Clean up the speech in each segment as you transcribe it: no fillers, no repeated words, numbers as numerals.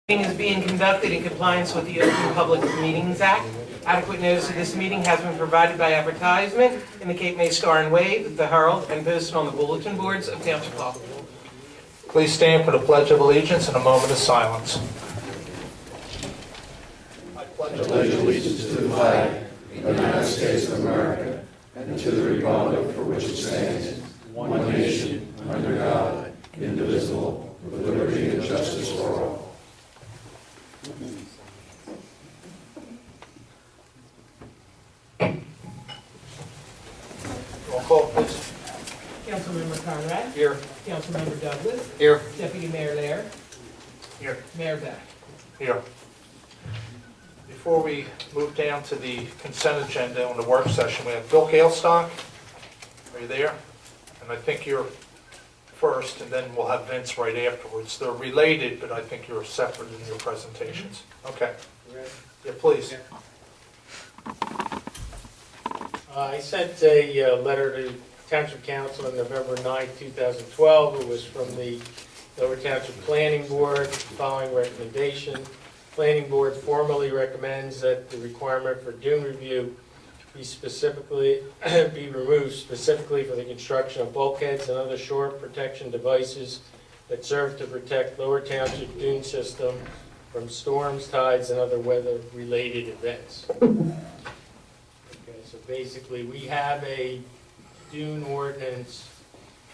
Meeting is being conducted in compliance with the Open Public Meetings Act. Adequate notice of this meeting has been provided by advertisement in the Cape May Star and Wave, the Herald, and posted on the bulletin boards of Township Hall. Please stand for the Pledge of Allegiance and a moment of silence. I pledge allegiance to the flag of the United States of America and to the republic for which it stands, one nation, under God, indivisible, with liberty and justice for all. Roll call, please. Councilmember Conrad. Here. Councilmember Douglas. Here. Deputy Mayor Lair. Here. Mayor Beck. Here. Before we move down to the consent agenda on the work session, we have Bill Kalestock. Are you there? And I think you're first, and then we'll have Vince right afterwards. They're related, but I think you're separate in your presentations. Okay. Yeah, please. I sent a letter to Township Council on November 9, 2012. It was from the Lower Township Planning Board. Following recommendation, Planning Board formally recommends that the requirement for dune review be removed specifically for the construction of bulkheads and other shore protection devices that serve to protect Lower Township dune system from storms, tides, and other weather-related events. Okay, so basically we have a dune ordinance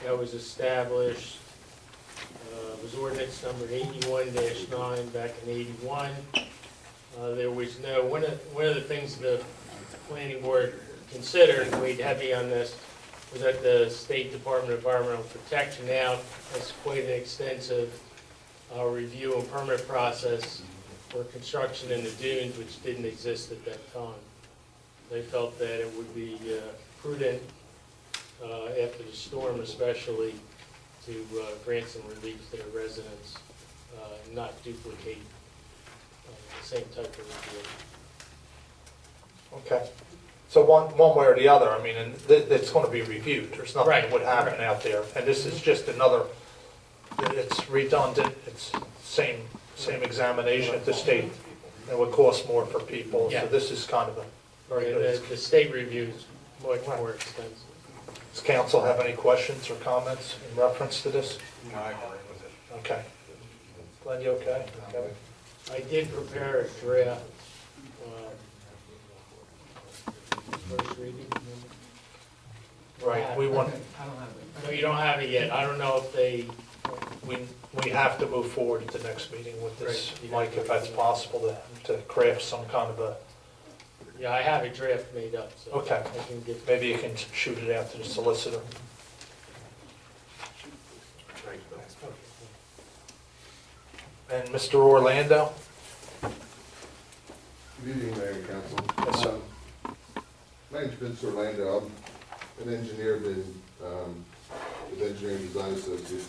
that was established. It was ordinance number 81-9 back in 81. There was no, one of the things the Planning Board considered, and weighed heavy on this, was that the State Department of Environmental Protection now has quite an extensive review and permit process for construction in the dunes, which didn't exist at that time. They felt that it would be prudent after the storm especially to grant some relief to the residents, and not duplicate the same type of review. Okay. So one way or the other, I mean, and it's going to be reviewed. There's nothing that would happen out there. And this is just another, it's redundant, it's same examination at the state. It would cost more for people, so this is kind of a very good. The state review is much more expensive. Does council have any questions or comments in reference to this? No, I agree with it. Okay. Glenn, you okay? Okay. I did prepare a draft, first reading. Right, we want, I don't have it. No, you don't have it yet. I don't know if they, we have to move forward at the next meeting with this, Right. Mike, if that's possible, to craft some kind of a, yeah, I have a draft made up, so Okay. I can get. maybe you can shoot it out to the solicitor. And Mr. Orlando? Good evening, Mayor and Council. Yes, sir. My name's Vince Orlando. I'm an engineer, been with Engineering Design Associates.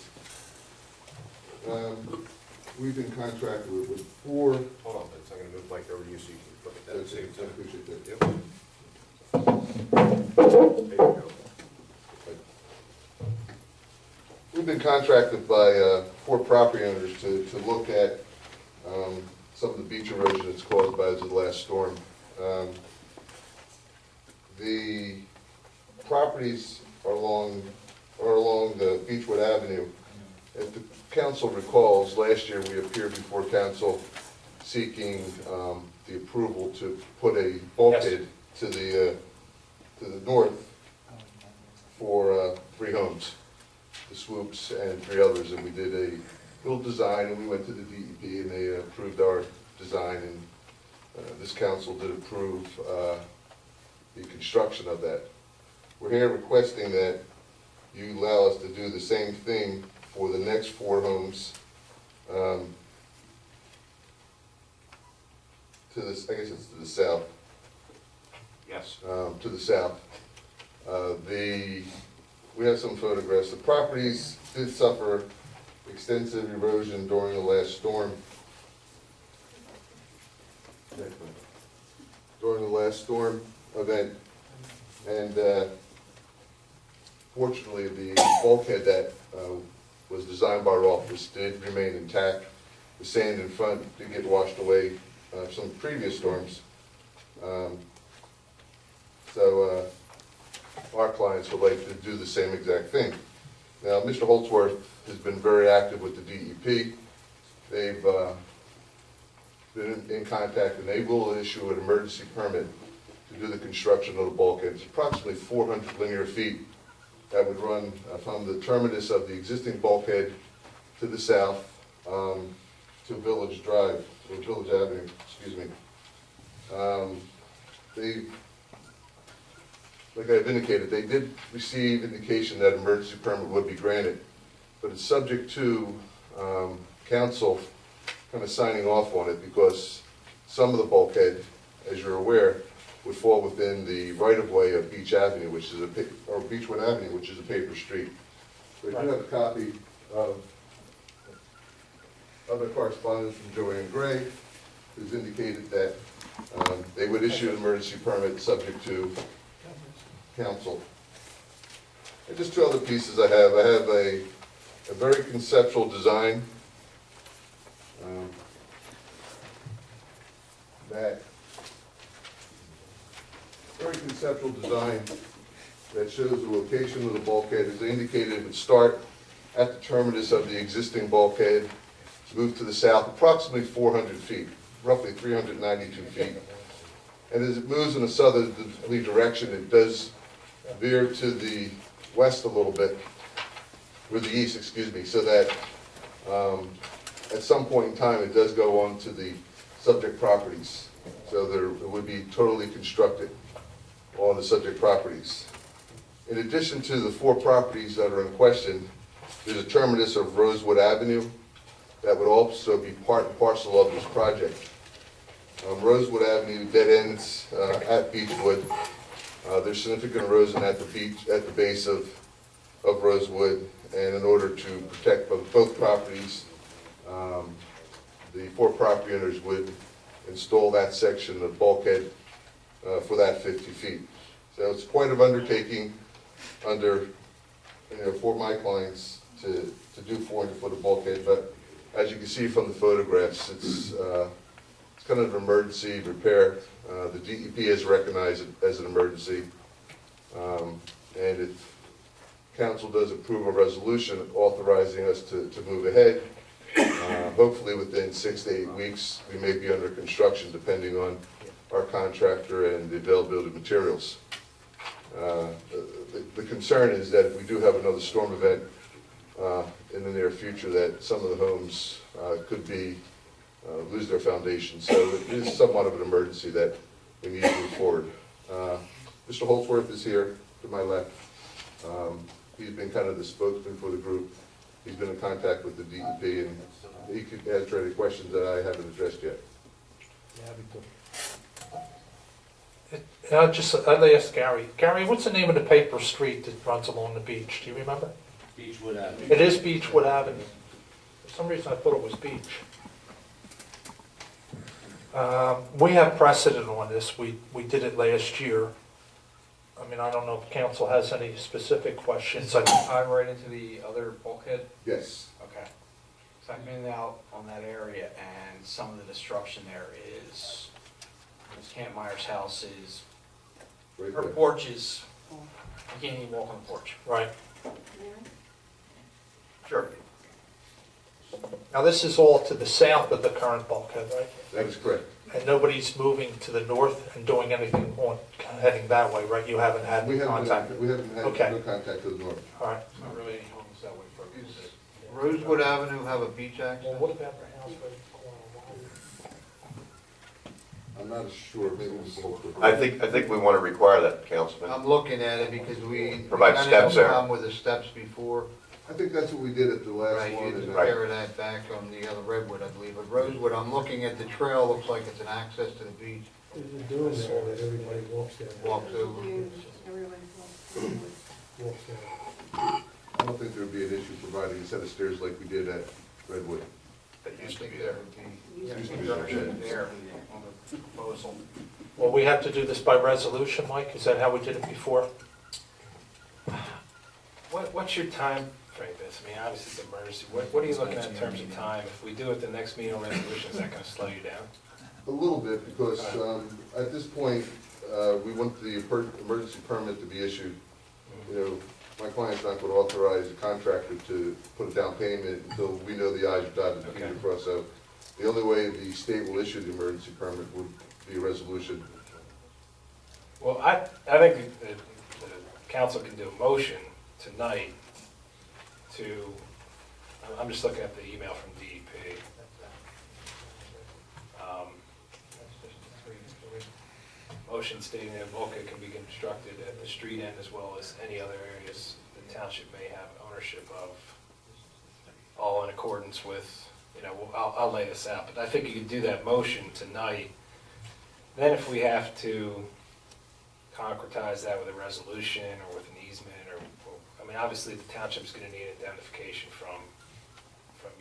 We've been contracted with four. Hold on, Vince, I'm going to move Mike over to you so you can look at that. I appreciate that. Yep. There you go. We've been contracted by four property owners to look at some of the beach erosion that's caused by the last storm. The properties are along the Beechwood Avenue. If the council recalls, last year we appeared before council seeking the approval to put a bulkhead to the north for 3 homes, the Swoops and 3 others, and we did a little design, and we went to the DEP and they approved our design, and this council did approve the construction of that. We're here requesting that you allow us to do the same thing for the next 4 homes to this, I guess it's to the south. Yes. To the south. We have some photographs. The properties did suffer extensive erosion during the last storm. During the last storm event, and fortunately the bulkhead that was designed by our office did remain intact. the sand in front to get washed away some previous storms. So our clients would like to do the same exact thing. Now, Mr. Holtzworth has been very active with the DEP. They've been in contact, and they will issue an emergency permit to do the construction of the bulkhead. It's approximately 400 linear feet that would run from the terminus of the existing bulkhead to the south to Village Drive, or Village Avenue, excuse me. Like I've indicated, they did receive indication that emergency permit would be granted, but it's subject to council kind of signing off on it, because some of the bulkhead, as you're aware, would fall within the right-of-way of Beach Avenue, which is or Beechwood Avenue, which is a paper street. So I do have a copy of other correspondence from Joanne Gray, who's indicated that they would issue an emergency permit subject to council. And just two other pieces I have. I have a very conceptual design that shows the location of the bulkhead. As I indicated, it would start at the terminus of the existing bulkhead, move to the south approximately 400 feet, roughly 392 feet. And as it moves in a southerly direction, it does veer to the west a little bit, or the east, excuse me, so that at some point in time it does go on to the subject properties. So it would be totally constructed on the subject properties. In addition to the 4 properties that are in question, there's a terminus of Rosewood Avenue that would also be part and parcel of this project. Rosewood Avenue dead ends at Beechwood. There's significant erosion at the beach, at the base of Rosewood, and in order to protect both properties, the 4 property owners would install that section of bulkhead for that 50 feet. So it's quite an undertaking for my clients to do 400 foot of bulkhead, but as you can see from the photographs, it's kind of an emergency repair. The DEP has recognized it as an emergency, and if council does approve a resolution authorizing us to move ahead, hopefully within 6 to 8 weeks, we may be under construction depending on our contractor and the availability of materials. The concern is that if we do have another storm event in the near future, that some of the homes could lose their foundation. So it is somewhat of an emergency that we need to move forward. Mr. Holtzworth is here to my left. He's been kind of the spokesman for the group. He's been in contact with the DEP, and he could answer any questions that I haven't addressed yet. I'd ask Gary. Gary, what's the name of the paper street that runs along the beach? Do you remember? Beechwood Avenue. It is Beechwood Avenue. For some reason I thought it was Beach. We have precedent on this. We did it last year. I mean, I don't know if council has any specific questions. Is that tie right into the other bulkhead? Yes. Okay. So I've been out on that area, and some of the destruction there is, Ms. Campmeyer's house is, Right her there. porch is, you can't even walk on the porch. Right. Sure. Now, this is all to the south of the current bulkhead, right? That is correct. And nobody's moving to the north and doing anything heading that way, right? You haven't had We haven't contact? had Okay. no contact to the north. All right. Not really any homes that way for us. Rosewood Avenue have a beach access? Well, what about the house right I'm not sure, maybe Mr. Holtzworth. I think we want to require that, Councilman. I'm looking at it because we Provide had steps a there. problem with the steps before. I think that's what we did at the last Right, one. you and, took care of that back on the other Redwood, I believe. But Rosewood, I'm looking at the trail, looks like it's an access to the beach. There's a dune there that everybody walks there. Walks over. Walks there. I don't think there would be an issue providing a set of stairs like we did at Redwood. That used to be there. Yeah, Used to be construction there. there on the proposal. Well, we have to do this by resolution, Mike? Is that how we did it before? What's your time timeframe, Vince? I mean, obviously it's an emergency. What are you looking at in terms of time? If we do it the next meeting on resolution, is that gonna slow you down? A little bit, because at this point, we want the emergency permit to be issued. You know, my client's not going to authorize a contractor to put a down payment until we know the i's are dotted and the t's are crossed. So the only way the state will issue the emergency permit would be a resolution. Well, I think the council can do a motion tonight to, I'm just looking at the email from DEP. Motion stating that bulkhead can be constructed at the street end as well as any other areas the township may have ownership of, all in accordance with, you know, I'll lay this out, but I think you could do that motion tonight. Then if we have to concretize that with a resolution or with an easement, or I mean, obviously the township's gonna need indemnification from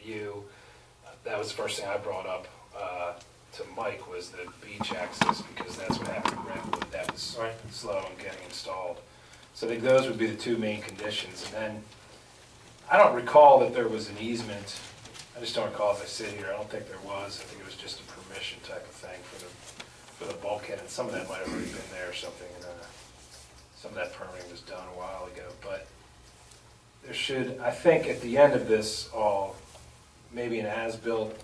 you. That was the first thing I brought up to Mike, was the beach access, because that's what happened in Redwood. That was slow in getting installed. So I think those would be the two main conditions. And then, I don't recall that there was an easement. I just don't recall, as I sit here, I don't think there was. I think it was just a permission type of thing for the bulkhead, and some of that might have already been there or something. Some of that permitting was done a while ago. But there should, I think at the end of this all, maybe an as-built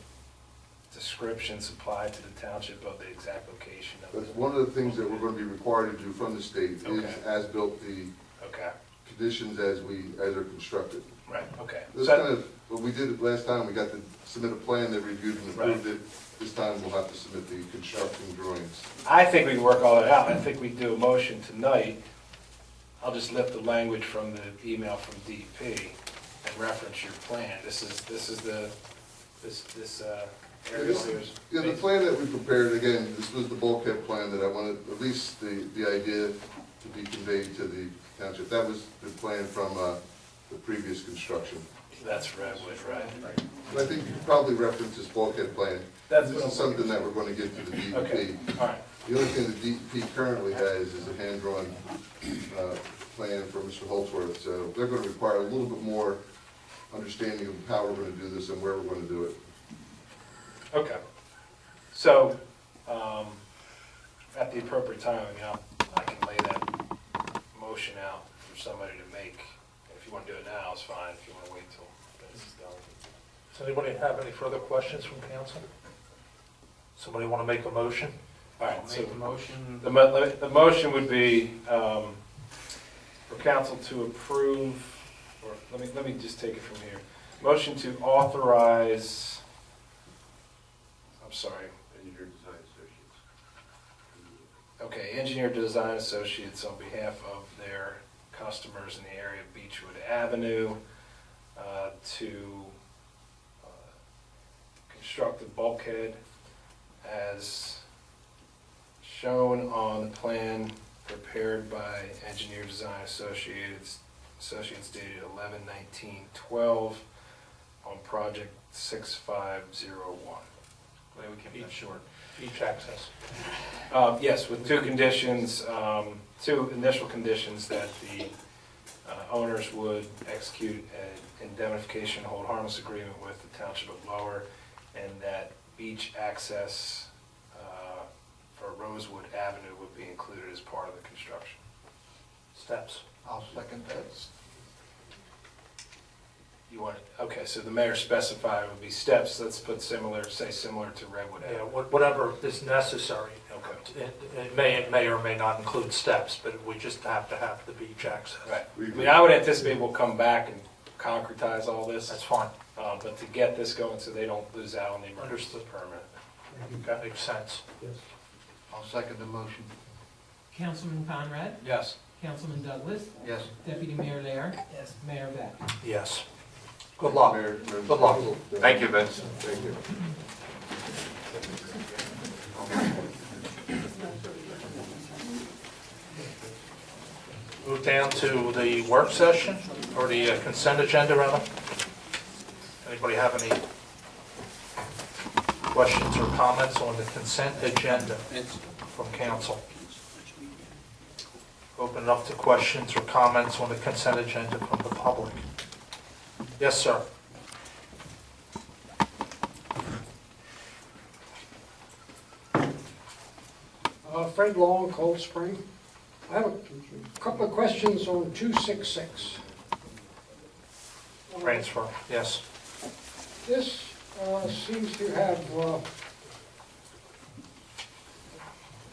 description supplied to the township of the exact location of That's it. one of the things that we're going to be required to do from the state, is Okay. as built the Okay, conditions as are constructed. right, okay. This So- kind of, what we did last time, we got to submit a plan that reviewed and approved it. This time we'll have to submit the construction drawings. I think we can work all that out. I think we do a motion tonight. I'll just lift the language from the email from DEP and reference your plan. This aerial here is. Yeah, the plan that we prepared, again, this was the bulkhead plan that I wanted, at least the idea to be conveyed to the township. That was the plan from the previous construction. That's Redwood, right? But I think you could probably reference this bulkhead plan. That's This is something that we're going to give to the DEP. Okay, all right. The only thing the DEP currently has is a hand-drawn plan from Mr. Holdsworth, so they're going to require a little bit more understanding of how we're going to do this and where we're going to do it. Okay. So, at the appropriate time, I mean, I can lay that motion out for somebody to make. If you want to do it now, it's fine. If you want to wait till this is done. Does anybody have any further questions from council? Somebody want to make a motion? All right, so Make the motion. the motion would be for council to approve, or let me just take it from here. Motion to authorize, I'm sorry. Engineer Design Associates. Okay, Engineer Design Associates on behalf of their customers in the area of Beechwood Avenue to construct the bulkhead as shown on the plan prepared by Engineer Design Associates dated 11/19/12 on project 6501. Well, we keep that short. Beach access. Yes, with two conditions, two initial conditions, that the owners would execute an indemnification hold harmless agreement with the Township of Lower, and that beach access for Rosewood Avenue would be included as part of the construction. Steps. I'll second that. You want it, okay, so the mayor specified would be steps, let's put similar, say similar to Redwood Yeah, Avenue. whatever is necessary. Okay. It may or may not include steps, but we just have to have the beach access. Right, I mean, I would anticipate we'll come back and concretize all this. That's fine. But to get this going so they don't lose out on the emergency Understood. permit. That makes sense. Yes. I'll second the motion. Councilman Conrad, Yes. Councilman Douglas, Yes. Deputy Mayor Lair. Yes. Mayor Beck. Yes. Good luck. Mayor, Good luck. Thank you, Vince. Thank you. Move down to the work session, or the consent agenda, rather. Anybody have any questions or comments on the consent agenda from council? Open it up to questions or comments on the consent agenda from the public. Yes, sir. Fred Long, Cold Spring. I have a couple of questions on 266. Transfer, yes. This seems to have,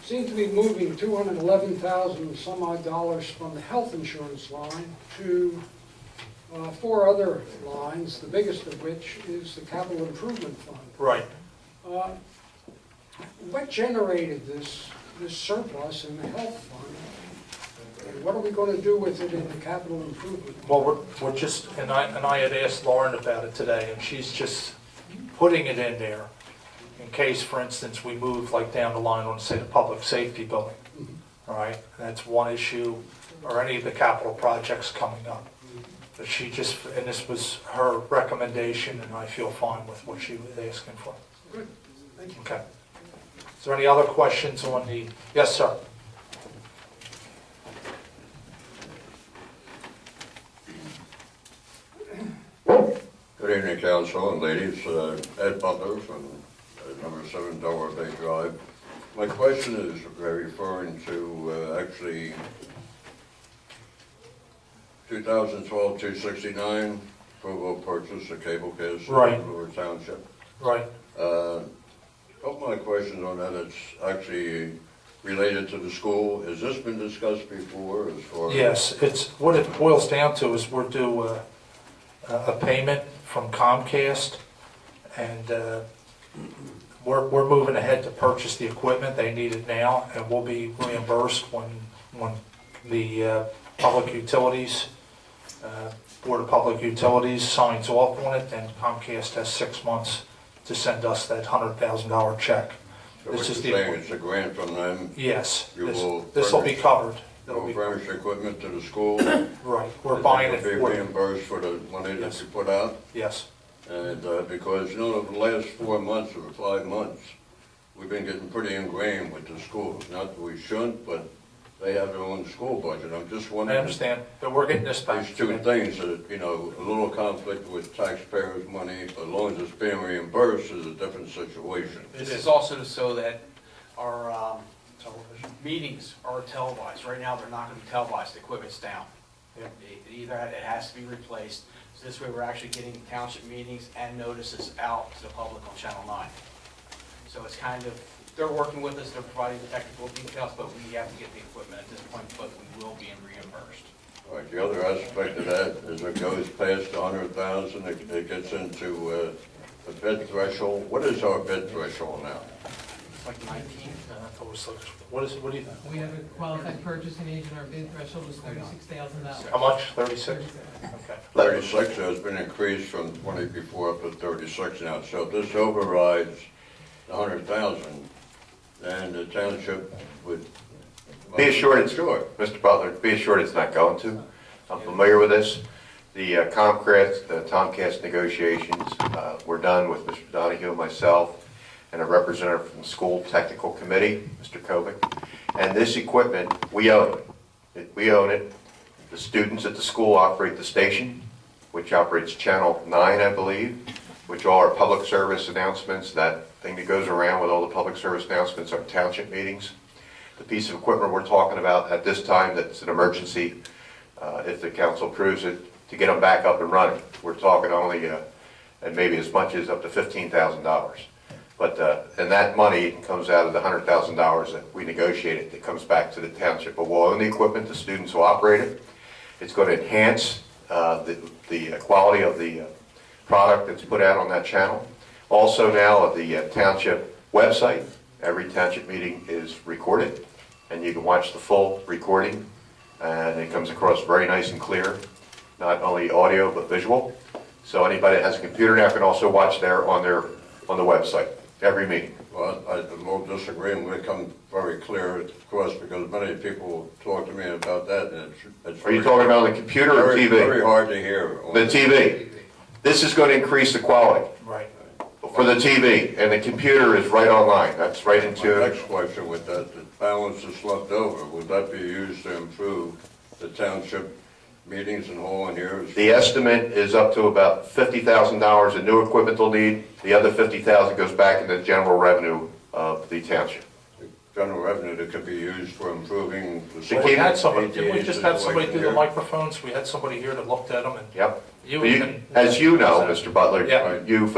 seems to be moving 211,000 some odd dollars from the health insurance line to 4 other lines, the biggest of which is the capital improvement fund. Right. What generated this surplus in the health fund? And what are we going to do with it in the capital improvement? Well, we're just, and I had asked Lauren about it today, and she's just putting it in there in case, for instance, we move like down the line on, say, the public safety building. All right, that's one issue, or any of the capital projects coming up. But she just, and this was her recommendation, and I feel fine with what she was asking for. Good, thank you. Okay. Is there any other questions on the, yes, sir? Good evening, council and ladies. Ed Butler from number 7 Delaware Bay Drive. My question is referring to actually 2012-269, approval of purchase of cable cast Right. in Lower Township. Right. Couple of my questions on that. It's actually related to the school. Has this been discussed before as far as? Yes, it's, what it boils down to is we're due a payment from Comcast, and we're moving ahead to purchase the equipment. They need it now, and we'll be reimbursed when the public utilities, Board of Public Utilities signs off on it, and Comcast has 6 months to send us that $100,000 check. So This what is you're the, saying, it's a grant from them? yes, You will this will be furnish- covered. It'll You'll be, furnish equipment to the school? right, we're buying it You'll be for, reimbursed for the money that Yes. you put out? yes, And because, you know, over the last 4 months or 5 months, we've been getting pretty ingrained with the schools. Not that we shouldn't, but they have their own school budget. I'm just I wondering. understand, but we're getting this back. These two things that, you know, a little conflict with taxpayers' money, but as long as it's being reimbursed is a different situation. This is also so that our meetings are televised. Right now, they're not going to be televised, the equipment's down. Yeah. Either it has to be replaced, so this way we're actually getting township meetings and notices out to the public on Channel 9. So it's kind of, they're working with us, they're providing the technical details, but we have to get the equipment at this point, but we will be reimbursed. All right, the other aspect of that is it goes past 100,000, it gets into a bid threshold. What is our bid threshold now? It's like 19. What is it, what do you, We have a qualified purchasing agent, our bid threshold is $36,000. how much, 36? Okay. 36 has been increased from 20 before up to 36 now. So if this overrides the 100,000, then the township would. Be assured it's, Sure. Mr. Butler, be assured it's not going to. I'm familiar with this. The Comcast negotiations were done with Mr. Donahue, myself, and a representative from the school technical committee, Mr. Kovic. And this equipment, we own it. We own it. The students at the school operate the station, which operates Channel 9, I believe, which all are public service announcements. That thing that goes around with all the public service announcements are township meetings. The piece of equipment we're talking about at this time that's an emergency, if the council approves it, to get them back up and running. We're talking only, and maybe as much as up to $15,000. But, and that money comes out of the $100,000 that we negotiated that comes back to the township. But we'll own the equipment, the students will operate it. It's going to enhance the quality of the product that's put out on that channel. Also now at the township website, every township meeting is recorded, and you can watch the full recording, and it comes across very nice and clear, not only audio but visual. So anybody that has a computer now can also watch there on the website, every meeting. Well, I will disagree, and we come very clear, of course, because many people talk to me about that, and it's Are you talking about on the computer or very, TV? very hard to hear. The TV. This is going to increase the quality Right. for the TV, and the computer is right online. That's right My into next question with that, the balance that's left over, would that be used to improve the township meetings and hauling here? The estimate is up to about $50,000 in new equipment they'll need. The other $50,000 goes back into the general revenue of the township. General revenue that could be used for improving the. They Well, we came- had somebody, did we ADAs just have somebody do the here? microphones? We had somebody here that looked at them and Yep. you even. As you know, Mr. Butler, Yeah. you've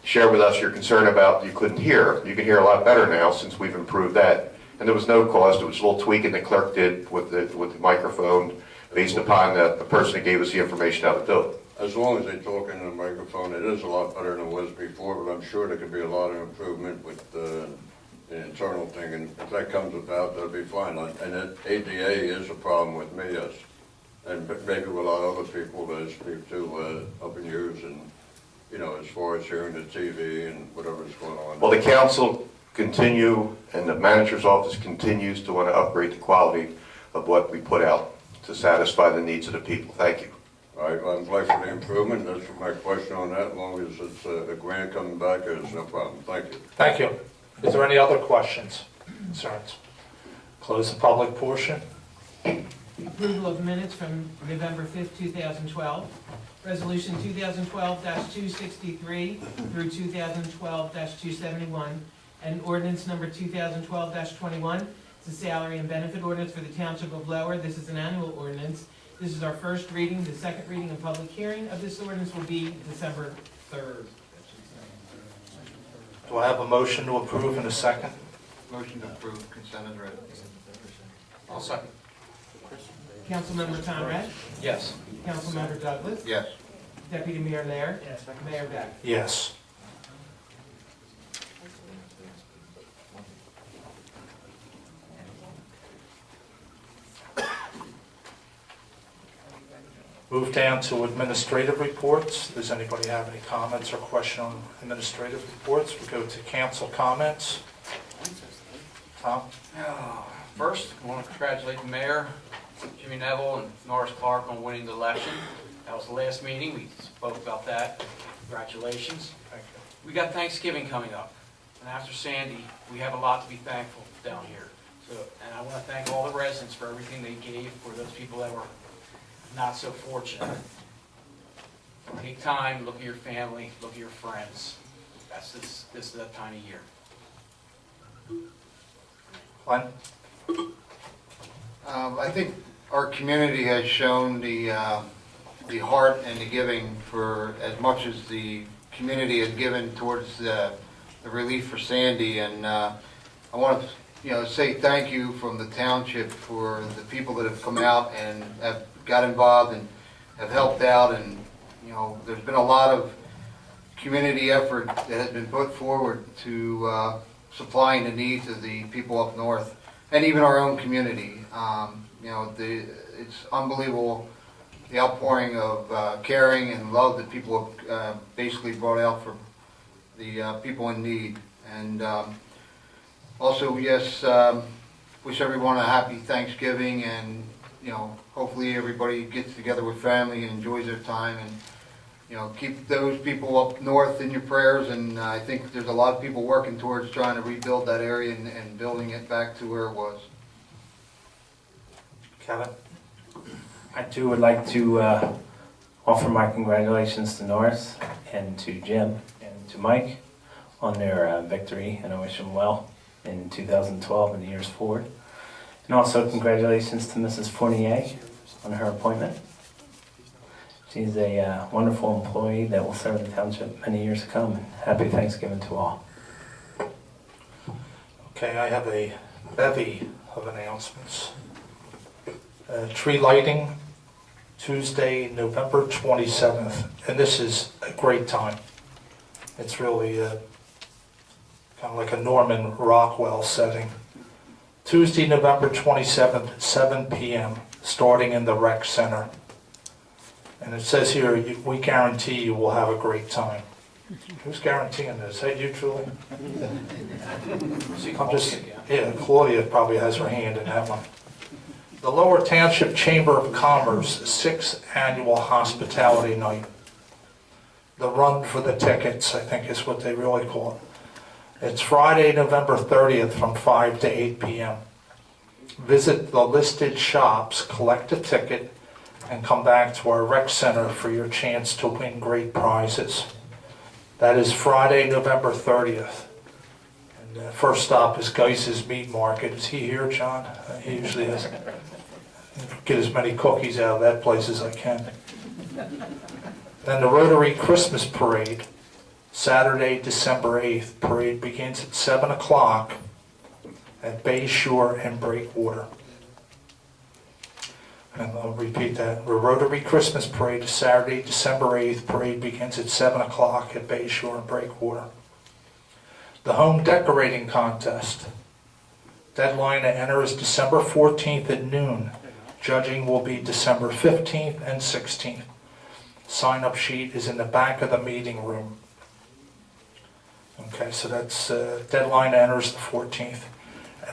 shared with us your concern about you couldn't hear. You can hear a lot better now since we've improved that. And there was no cost. It was a little tweaking the clerk did with the microphone based upon the person that gave us the information how to do it. As long as they talk into the microphone, it is a lot better than it was before, but I'm sure there could be a lot of improvement with the internal thing, and if that comes about, that'll be fine. And that ADA is a problem with me, yes, and maybe with a lot of other people that I speak to up in years, and, you know, as far as hearing the TV and whatever's going on. Well, the council continue and the manager's office continues to want to upgrade the quality of what we put out to satisfy the needs of the people. Thank you. All right, well, I'm glad for the improvement, that's my question on that, as long as it's a grant coming back, there's no problem, thank you. Thank you. Is there any other questions, concerns? Close the public portion. Approval of minutes from November 5th, 2012. Resolution 2012-263 through 2012-271, and ordinance number 2012-21. It's a salary and benefit ordinance for the Township of Lower. This is an annual ordinance. This is our first reading. The second reading and public hearing of this ordinance will be December 3rd. Do I have a motion to approve in a second? Motion to approve consent as read. I'll second. Councilmember Conrad? Yes. Councilmember Douglas? Yes. Deputy Mayor Laird? Yes. Mayor Beck? Yes. Move down to administrative reports. Does anybody have any comments or question on administrative reports? We go to council comments. Tom? First, I want to congratulate the mayor, Jimmy Neville, and Norris Clark on winning the election. That was the last meeting, we spoke about that. Congratulations. Thank you. We got Thanksgiving coming up, and after Sandy, we have a lot to be thankful down here. So, and I want to thank all the residents for everything they gave for those people that were not so fortunate. Take time, look at your family, look at your friends. This is that time of year. Glenn? I think our community has shown the heart and the giving for as much as the community has given towards the relief for Sandy, and I want to say thank you from the township for the people that have come out and have got involved and have helped out, and there's been a lot of community effort that has been put forward to supplying the needs of the people up north and even our own community. It's unbelievable the outpouring of caring and love that people have basically brought out for the people in need. And also, yes, wish everyone a happy Thanksgiving, and hopefully everybody gets together with family and enjoys their time, and keep those people up north in your prayers. And I think there's a lot of people working towards trying to rebuild that area and building it back to where it was. Kevin? I too would like to offer my congratulations to Norris and to Jim and to Mike on their victory, and I wish them well in 2012 and the years forward. And also congratulations to Mrs. Fournier on her appointment. She's a wonderful employee that will serve the township many years to come. And happy Thanksgiving to all. Okay, I have a bevy of announcements. Tree lighting, Tuesday, November 27th, and this is a great time. It's really kind of like a Norman Rockwell setting. Tuesday, November 27th, 7 p.m., starting in the rec center. And it says here, we guarantee you will have a great time. Who's guaranteeing this? Is that you, Julie? Yeah, Claudia probably has her hand in that one. The Lower Township Chamber of Commerce 6th Annual Hospitality Night. The run for the tickets, I think is what they really call it. It's Friday, November 30th from 5 to 8 p.m. visit the listed shops, collect a ticket, and come back to our rec center for your chance to win great prizes. That is Friday, November 30th. And the first stop is Geis's Meat Market. Is he here, John? He usually is. Get as many cookies out of that place as I can. Then the Rotary Christmas Parade, Saturday, December 8th. Parade begins at 7 o'clock at Bay Shore and Breakwater. And I'll repeat that. The Rotary Christmas Parade is Saturday, December 8th. Parade begins at 7 o'clock at Bay Shore and Breakwater. The Home Decorating Contest. Deadline to enter is December 14th at noon. Judging will be December 15th and 16th. Sign-up sheet is in the back of the meeting room. Okay, so that's deadline to enter is the 14th.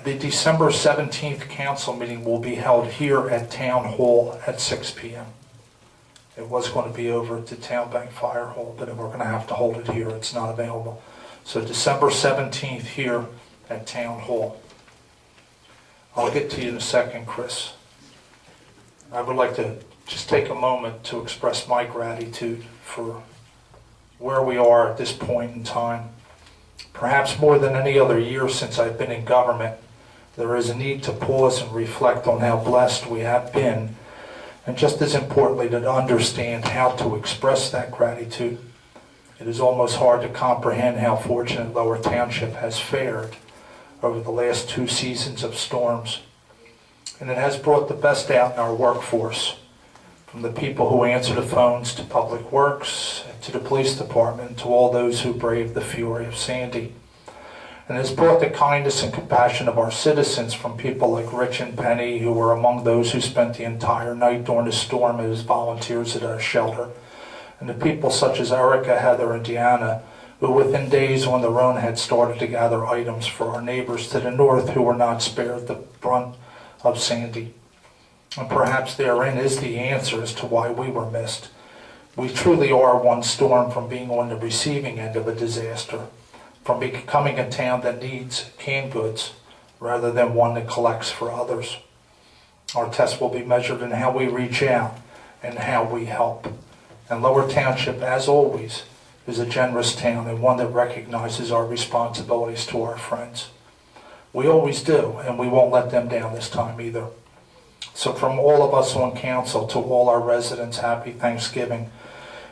The December 17th council meeting will be held here at Town Hall at 6 p.m. It was going to be over at the Town Bank Fire Hall, but we're going to have to hold it here. It's not available. So December 17th here at Town Hall. I'll get to you in a second, Chris. I would like to just take a moment to express my gratitude for where we are at this point in time. Perhaps more than any other year since I've been in government, there is a need to pause and reflect on how blessed we have been, and just as importantly, to understand how to express that gratitude. It is almost hard to comprehend how fortunate Lower Township has fared over the last 2 seasons of storms. And it has brought the best out in our workforce, from the people who answer the phones to Public Works, to the police department, to all those who braved the fury of Sandy. And has brought the kindness and compassion of our citizens, from people like Rich and Penny, who were among those who spent the entire night during the storm as volunteers at our shelter, and the people such as Erica, Heather, and Deanna, who within days on their own had started to gather items for our neighbors to the north who were not spared the brunt of Sandy. And perhaps therein is the answer as to why we were missed. We truly are one storm from being on the receiving end of a disaster, from becoming a town that needs canned goods rather than one that collects for others. Our test will be measured in how we reach out and how we help. And Lower Township, as always, is a generous town and one that recognizes our responsibilities to our friends. We always do, and we won't let them down this time either. So from all of us on council to all our residents, happy Thanksgiving.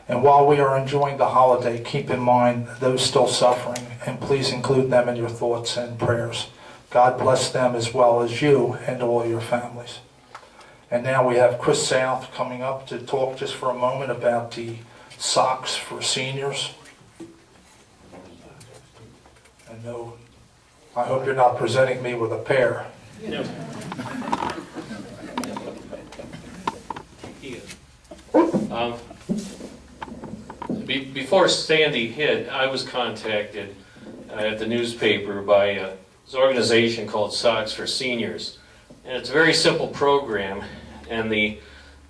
And while we are enjoying the holiday, keep in mind those still suffering, and please include them in your thoughts and prayers. God bless them as well as you and all your families. And now we have Chris South coming up to talk just for a moment about the socks for seniors. And no, I hope you're not presenting me with a pair. No. Before Sandy hit, I was contacted at the newspaper by this organization called Socks for Seniors. And it's a very simple program, and the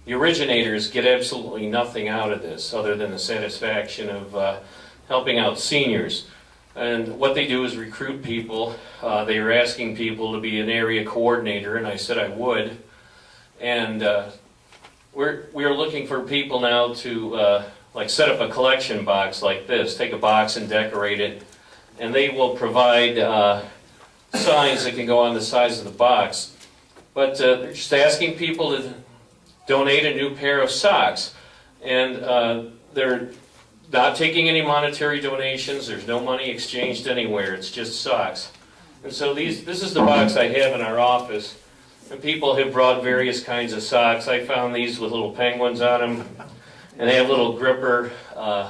originators get absolutely nothing out of this other than the satisfaction of helping out seniors. And what they do is recruit people. They are asking people to be an area coordinator, and I said I would. And we're looking for people now to like set up a collection box like this. Take a box and decorate it, and they will provide signs that can go on the sides of the box. But they're just asking people to donate a new pair of socks, and they're not taking any monetary donations. There's no money exchanged anywhere. It's just socks. And so this is the box I have in our office. And people have brought various kinds of socks. I found these with little penguins on them, and they have little gripper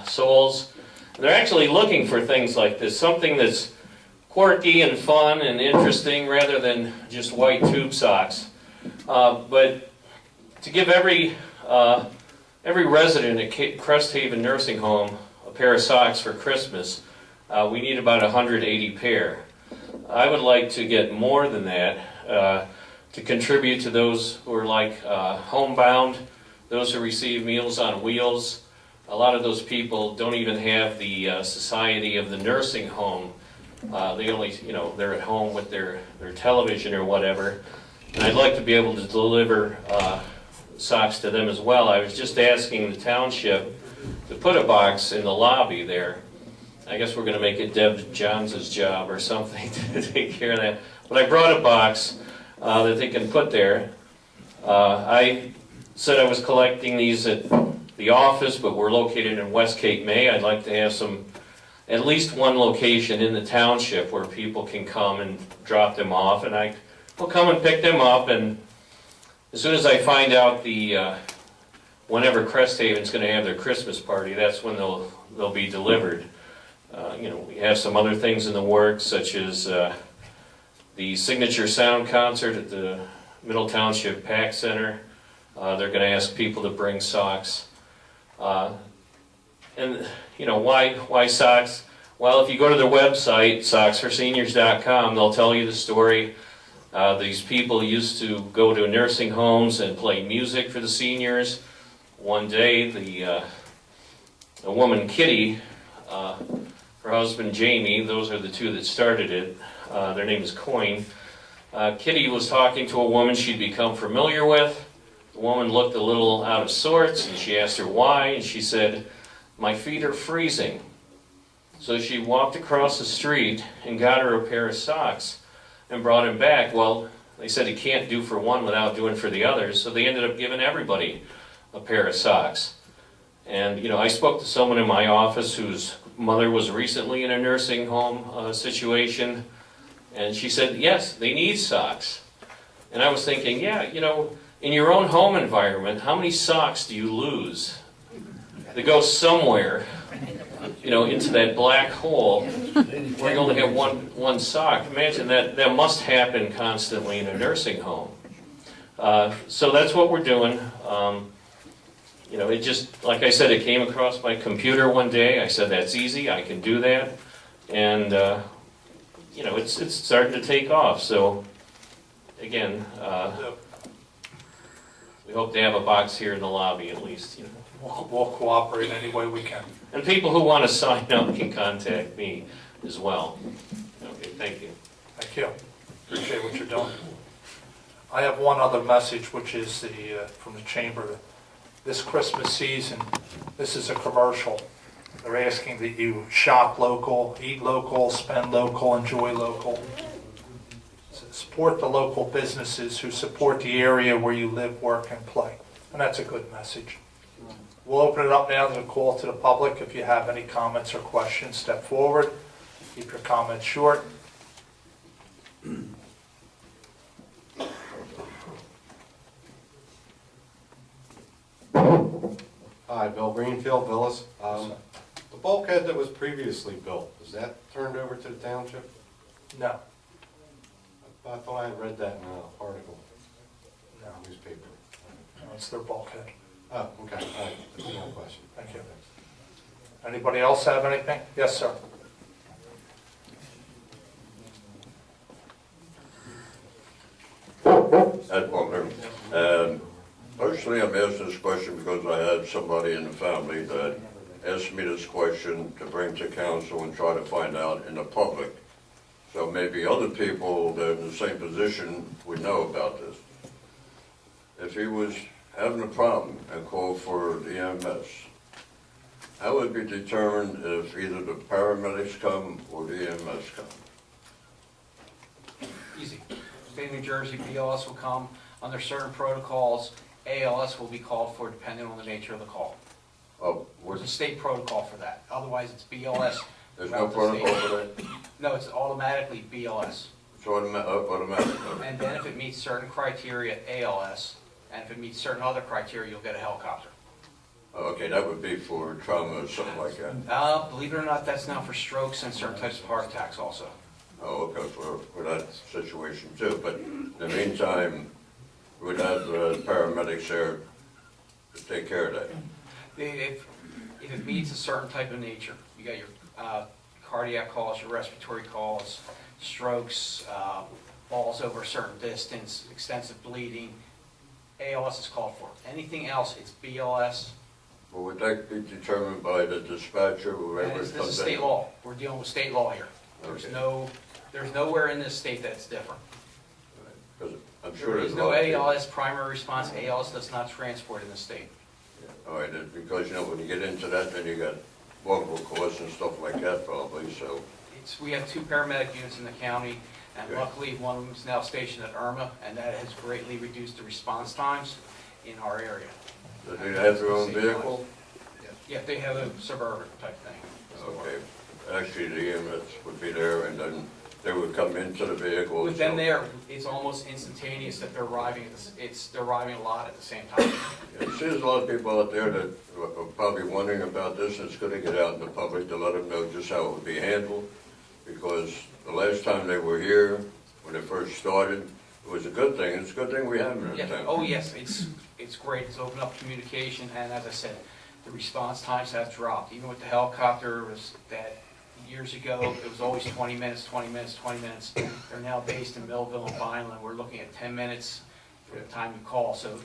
soles. They're actually looking for things like this, something that's quirky and fun and interesting rather than just white tube socks. But to give every resident at Cresthaven Nursing Home a pair of socks for Christmas, we need about 180 pair. I would like to get more than that to contribute to those who are like homebound, those who receive Meals on Wheels. A lot of those people don't even have the society of the nursing home. They only, they're at home with their television or whatever. and I'd like to be able to deliver socks to them as well. I was just asking the township to put a box in the lobby there. I guess we're going to make it Deb Johns' job or something to take care of that. But I brought a box that they can put there. I said I was collecting these at the office, but we're located in West Cape May. I'd like to have at least one location in the township where people can come and drop them off, and I will come and pick them up. And as soon as I find out whenever Cresthaven's going to have their Christmas party, that's when they'll be delivered. We have some other things in the works, such as the Signature Sound concert at the Middle Township Pack Center. They're going to ask people to bring socks. And why socks? Well, if you go to their website, socksforseniors.com, they'll tell you the story. These people used to go to nursing homes and play music for the seniors. One day, the woman Kitty, her husband Jamie, those are the two that started it. Their name is Coyne. Kitty was talking to a woman she'd become familiar with. The woman looked a little out of sorts, and she asked her why, and she said, "My feet are freezing." So she walked across the street and got her a pair of socks and brought him back. Well, they said he can't do for one without doing for the others, so they ended up giving everybody a pair of socks. And, I spoke to someone in my office whose mother was recently in a nursing home situation, and she said, yes, they need socks. And I was thinking, yeah, in your own home environment, how many socks do you lose that go somewhere, into that black hole where you only have one sock? Imagine that must happen constantly in a nursing home. So that's what we're doing. It just, like I said, it came across my computer one day. I said, that's easy, I can do that. And, it's starting to take off. So, again, we hope to have a box here in the lobby at least. We'll cooperate any way we can. And people who want to sign up can contact me as well. Okay, thank you. Thank you. Appreciate what you're doing. I have one other message, which is from the chamber. This Christmas season, this is a commercial. They're asking that you shop local, eat local, spend local, enjoy local. Support the local businesses who support the area where you live, work, and play. And that's a good message. We'll open it up now to the call to the public. If you have any comments or questions, step forward. Keep your comments short. Hi, Bill Greenfield, Villas. The bulkhead that was previously built, was that turned over to the township? No. I thought I had read that in an article in the newspaper. No, it's their bulkhead. Oh, okay, all right, that's no question. Thank you. Anybody else have anything? Yes, sir. Ed Butler. Personally, I'm asking this question because I had somebody in the family that asked me this question to bring to council and try to find out in the public. So maybe other people that are in the same position would know about this. If he was having a problem and called for the EMS, how would it be determined if either the paramedics come or the EMS come? Easy. State of New Jersey, BLS will come. Under certain protocols, ALS will be called for depending on the nature of the call. Oh, There's a state protocol for that. Otherwise, it's BLS. there's no protocol for that? No, it's automatically BLS. It's automatic. And then if it meets certain criteria, ALS, and if it meets certain other criteria, you'll get a helicopter. Okay, that would be for trauma or something like that. Believe it or not, that's now for strokes and certain types of heart attacks also. Oh, okay, for that situation too. But in the meantime, we'd have paramedics there to take care of that. If it meets a certain type of nature, you got your cardiac calls, your respiratory calls, strokes, falls over a certain distance, extensive bleeding, ALS is called for. Anything else, it's BLS. Well, would that be determined by the dispatcher, whoever This comes is in? state law. We're dealing with state law here. Okay. There's nowhere in this state that's different. Because I'm sure There there's is a no lot of people. ALS primary response. ALS does not transport in the state. All right, because, when you get into that, then you got multiple costs and stuff like that probably, so. We have 2 paramedic units in the county, and Okay. luckily one of them is now stationed at Irma, and that has greatly reduced the response times in our area. Do they have their own vehicle? Yeah, they have a suburban type thing. Okay. Actually, the EMS would be there, and then they would come into the vehicle. With them there, it's almost instantaneous that they're arriving, they're arriving a lot at the same time. Yeah, see, there's a lot of people out there that are probably wondering about this, and it's good to get out in the public to let them know just how it would be handled, because the last time they were here, when they first started, it was a good thing. It's a good thing we have them in Yeah. town. Oh, yes, it's great. It's opened up communication, and as I said, the response times have dropped. Even with the helicopter, that years ago, it was always 20 minutes, 20 minutes, 20 minutes. They're now based in Millville and Vineland. We're looking at 10 minutes for the time you call. So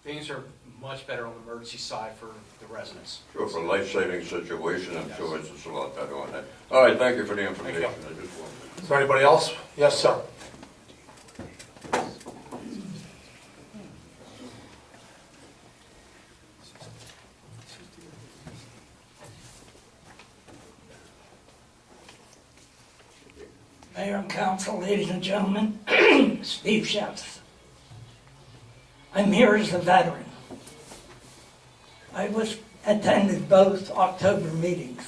things are much better on the emergency side for the residents. Sure, for a life-saving situation, I'm sure it's just a lot better on that. All right, thank you for the information. Thank I just wanted. Is there anybody else? Yes, sir. Mayor and council, ladies and gentlemen, Steve Shefts. I'm here as a veteran. I attended both October meetings,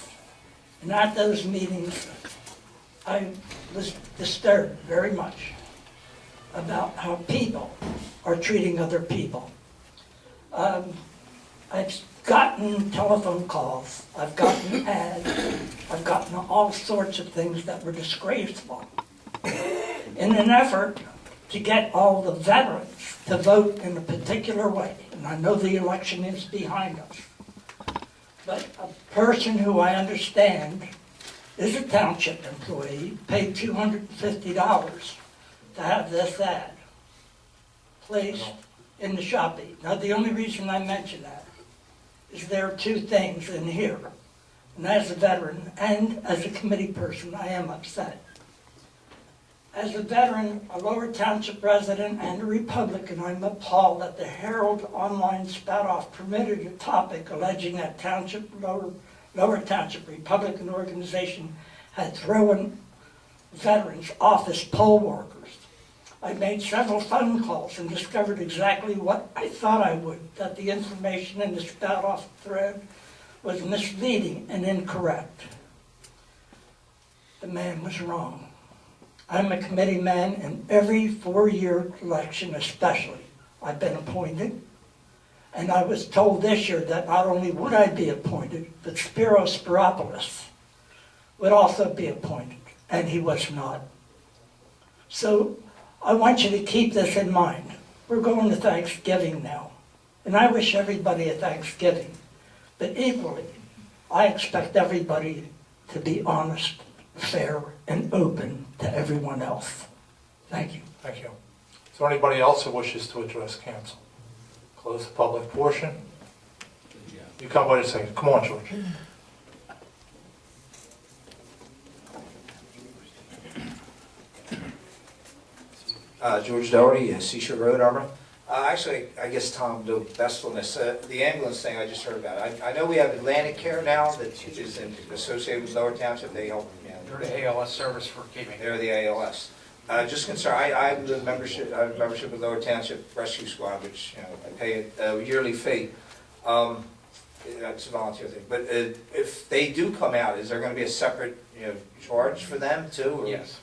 and at those meetings, I was disturbed very much about how people are treating other people. I've gotten telephone calls, I've gotten ads, I've gotten all sorts of things that were disgraceful. In an effort to get all the veterans to vote in a particular way, and I know the election is behind us, but a person who I understand is a township employee, paid $250 to have this ad placed in the Shopee. Now, the only reason I mention that is there are 2 things in here. And as a veteran and as a committee person, I am upset. As a veteran, a Lower Township resident, and a Republican, I'm appalled that the Herald online spout-off permitted a topic alleging that Lower Township Republican organization had thrown veterans off as poll workers. I made several phone calls and discovered exactly what I thought I would, that the information in the spout-off thread was misleading and incorrect. The man was wrong. I'm a committee man, and every 4-year election especially, I've been appointed. And I was told this year that not only would I be appointed, but Spiro Spiropoulos would also be appointed, and he was not. So I want you to keep this in mind. We're going to Thanksgiving now, and I wish everybody a Thanksgiving. But equally, I expect everybody to be honest, fair, and open to everyone else. Thank you. Thank you. Is there anybody else who wishes to address council? Close the public portion. You come, wait a second. Come on, George. George Doherty, Seashore Road, Arbor. Actually, I guess Tom do best on this. The ambulance thing I just heard about. I know we have Atlantic Care now that is associated with Lower Township. They help. They're the ALS service for keeping. They're the ALS. Just concerned. I have a membership with Lower Township Rescue Squad, which I pay a yearly fee. That's a volunteer thing. But if they do come out, is there going to be a separate charge for them too? Or? Yes.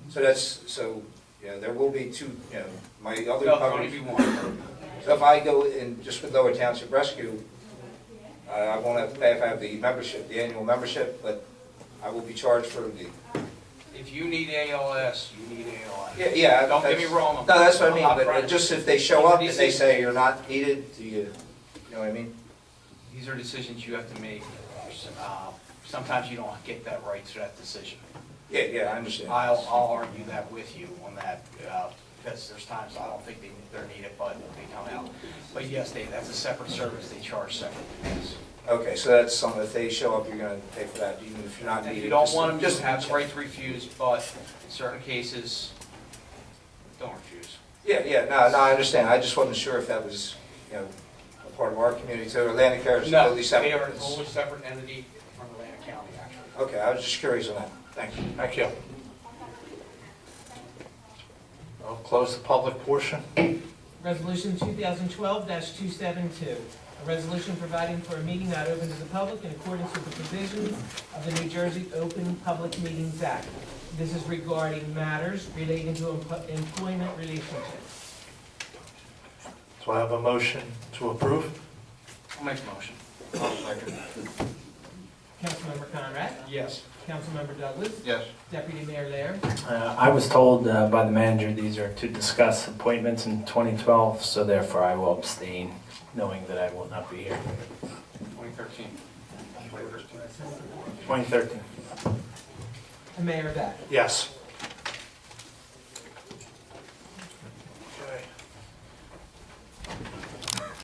So there will be 2. My other No, there'll only be 1. So if I go in just with Lower Township Rescue, I won't have to pay if I have the membership, the annual membership, but I will be charged for the. If you need ALS, you need ALS. Yeah. Don't get me wrong. No, that's what I mean. I'm not But trying- just if they show up and they say you're not needed, do you know what I mean? These are decisions you have to make. Sometimes you don't get that right to that decision. Yeah, I understand. I'll argue that with you on that, because there's times I don't think they're needed, but they come out. But yes, that's a separate service, they charge separately, yes. Okay, so that's something, if they show up, you're gonna pay for that, even if you're not needed. If you don't just- want them, just you have the right to refuse, but in certain cases, don't refuse. Yeah, no, I understand. I just wasn't sure if that was, you know, a part of our community too. Atlantic Care is No, totally separate. they are a wholly separate entity from Atlantic County, actually. Okay, I was just curious on that. Thank you. Thank you. I'll close the public portion. Resolution 2012-272, a resolution providing for a meeting not open to the public in accordance with the provisions of the New Jersey Open Public Meetings Act. This is regarding matters relating to employment relationships. Do I have a motion to approve? I'll make a motion. Councilmember Conrad? Yes. Councilmember Douglas? Yes. Deputy Mayor Laird? I was told by the manager these are to discuss appointments in 2012, so therefore I will abstain, knowing that I will not be here. 2013. 2013. And Mayor Beck? Yes.